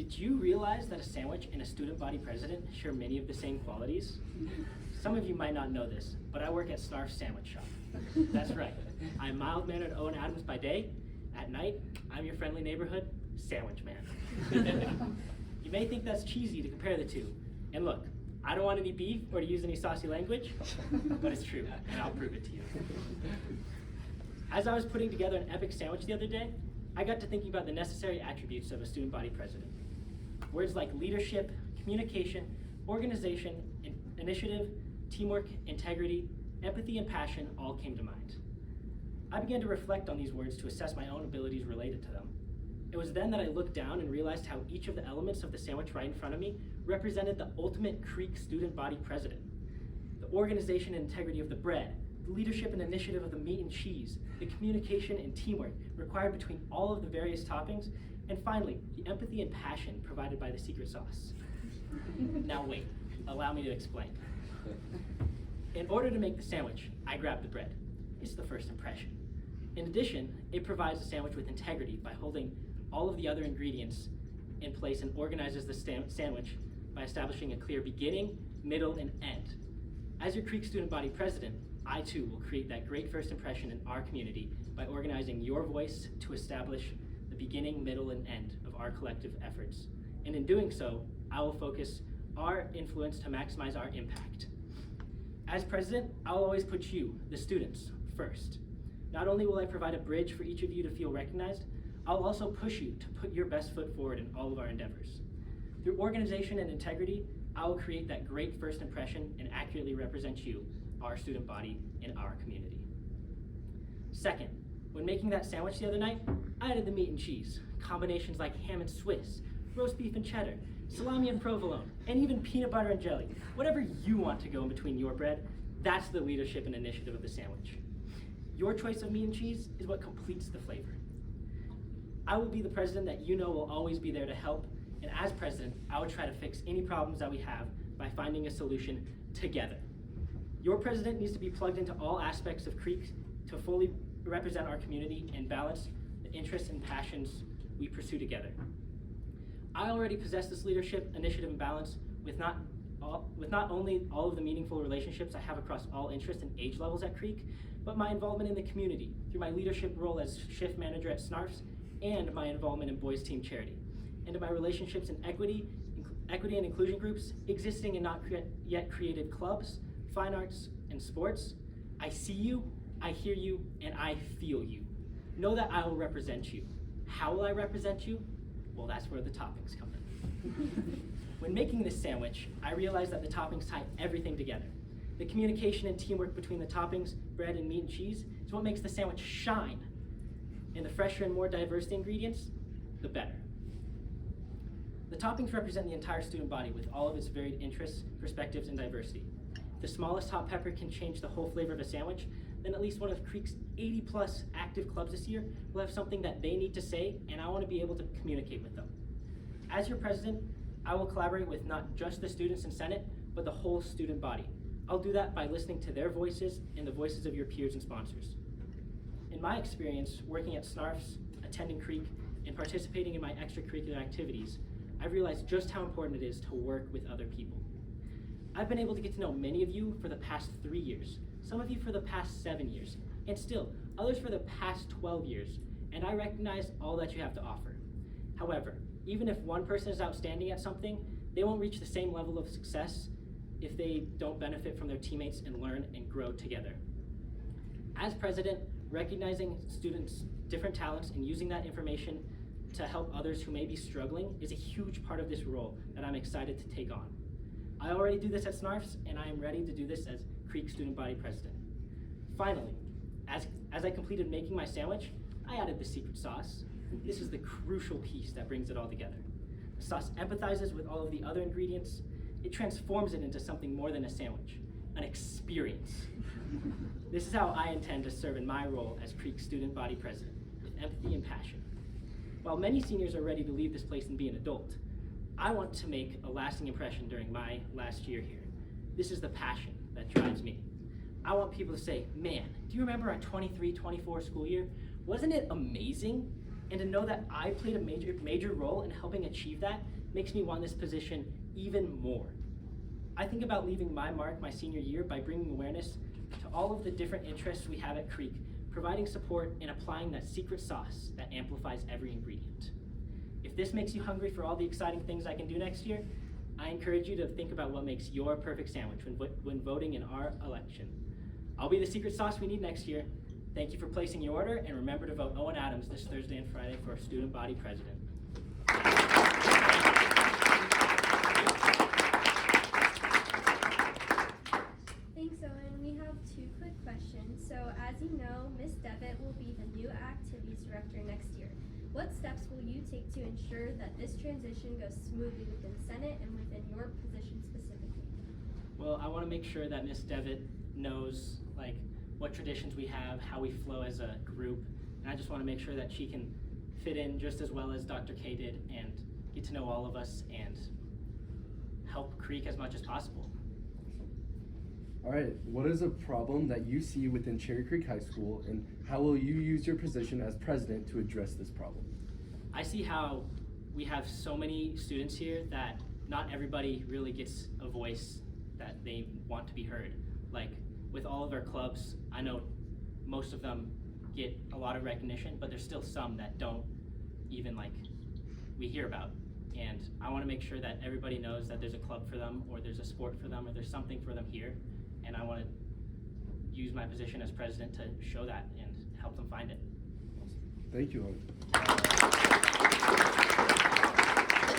Did you realize that a sandwich and a student body president share many of the same qualities? Some of you might not know this, but I work at Snarf's Sandwich Shop. That's right. I'm mild-mannered Owen Adams by day. At night, I'm your friendly neighborhood sandwich man. You may think that's cheesy to compare the two. And look, I don't want any beef or to use any saucy language, but it's true, and I'll prove it to you. As I was putting together an epic sandwich the other day, I got to thinking about the necessary attributes of a student body president. Words like leadership, communication, organization, initiative, teamwork, integrity, empathy, and passion all came to mind. I began to reflect on these words to assess my own abilities related to them. It was then that I looked down and realized how each of the elements of the sandwich right in front of me represented the ultimate Creek student body president. The organization and integrity of the bread, the leadership and initiative of the meat and cheese, the communication and teamwork required between all of the various toppings, and finally, the empathy and passion provided by the secret sauce. Now wait, allow me to explain. In order to make the sandwich, I grabbed the bread. It's the first impression. In addition, it provides the sandwich with integrity by holding all of the other ingredients in place and organizes the sandwich by establishing a clear beginning, middle, and end. As your Creek student body president, I too will create that great first impression in our community by organizing your voice to establish the beginning, middle, and end of our collective efforts. And in doing so, I will focus our influence to maximize our impact. As president, I'll always put you, the students, first. Not only will I provide a bridge for each of you to feel recognized, I'll also push you to put your best foot forward in all of our endeavors. Through organization and integrity, I will create that great first impression and accurately represent you, our student body, in our community. Second, when making that sandwich the other night, I added the meat and cheese, combinations like ham and Swiss, roast beef and cheddar, salami and provolone, and even peanut butter and jelly. Whatever you want to go in between your bread, that's the leadership and initiative of the sandwich. Your choice of meat and cheese is what completes the flavor. I will be the president that you know will always be there to help, and as president, I will try to fix any problems that we have by finding a solution together. Your president needs to be plugged into all aspects of Creek to fully represent our community and balance the interests and passions we pursue together. I already possess this leadership, initiative, and balance with not only all of the meaningful relationships I have across all interests and age levels at Creek, but my involvement in the community through my leadership role as shift manager at Snarf's and my involvement in Boys Team Charity, and my relationships in equity and inclusion groups, existing and not yet created clubs, fine arts, and sports. I see you, I hear you, and I feel you. Know that I will represent you. How will I represent you? Well, that's where the toppings come in. When making this sandwich, I realized that the toppings tie everything together. The communication and teamwork between the toppings, bread and meat and cheese, is what makes the sandwich shine. And the fresher and more diverse the ingredients, the better. The toppings represent the entire student body with all of its varied interests, perspectives, and diversity. If the smallest hot pepper can change the whole flavor of a sandwich, then at least one of Creek's 80+ active clubs this year will have something that they need to say, and I want to be able to communicate with them. As your president, I will collaborate with not just the students and Senate, but the whole student body. I'll do that by listening to their voices and the voices of your peers and sponsors. In my experience, working at Snarf's, attending Creek, and participating in my extracurricular activities, I've realized just how important it is to work with other people. I've been able to get to know many of you for the past 3 years, some of you for the past 7 years, and still, others for the past 12 years, and I recognize all that you have to offer. However, even if one person is outstanding at something, they won't reach the same level of success if they don't benefit from their teammates and learn and grow together. As president, recognizing students' different talents and using that information to help others who may be struggling is a huge part of this role that I'm excited to take on. I already do this at Snarf's, and I am ready to do this as Creek Student Body President. Finally, as I completed making my sandwich, I added the secret sauce. This is the crucial piece that brings it all together. The sauce empathizes with all of the other ingredients. It transforms it into something more than a sandwich, an experience. This is how I intend to serve in my role as Creek Student Body President, with empathy and passion. While many seniors are ready to leave this place and be an adult, I want to make a lasting impression during my last year here. This is the passion that drives me. I want people to say, man, do you remember our 23-24 school year? Wasn't it amazing? And to know that I played a major role in helping achieve that makes me want this position even more. I think about leaving my mark my senior year by bringing awareness to all of the different interests we have at Creek, providing support and applying that secret sauce that amplifies every ingredient. If this makes you hungry for all the exciting things I can do next year, I encourage you to think about what makes your perfect sandwich when voting in our election. I'll be the secret sauce we need next year. Thank you for placing your order, and remember to vote Owen Adams this Thursday and Friday for student body president. Thanks, Owen. We have 2 quick questions. So, as you know, Ms. Devitt will be the new activities director next year. What steps will you take to ensure that this transition goes smoothly within Senate and within your position specifically? Well, I want to make sure that Ms. Devitt knows what traditions we have, how we flow as a group, and I just want to make sure that she can fit in just as well as Dr. K did and get to know all of us and help Creek as much as possible. All right, what is a problem that you see within Cherry Creek High School, and how will you use your position as president to address this problem? I see how we have so many students here that not everybody really gets a voice that they want to be heard. Like with all of our clubs, I know most of them get a lot of recognition, but there's still some that don't even we hear about. And I want to make sure that everybody knows that there's a club for them, or there's a sport for them, or there's something for them here. And I want to use my position as president to show that and help them find it. Thank you, Owen.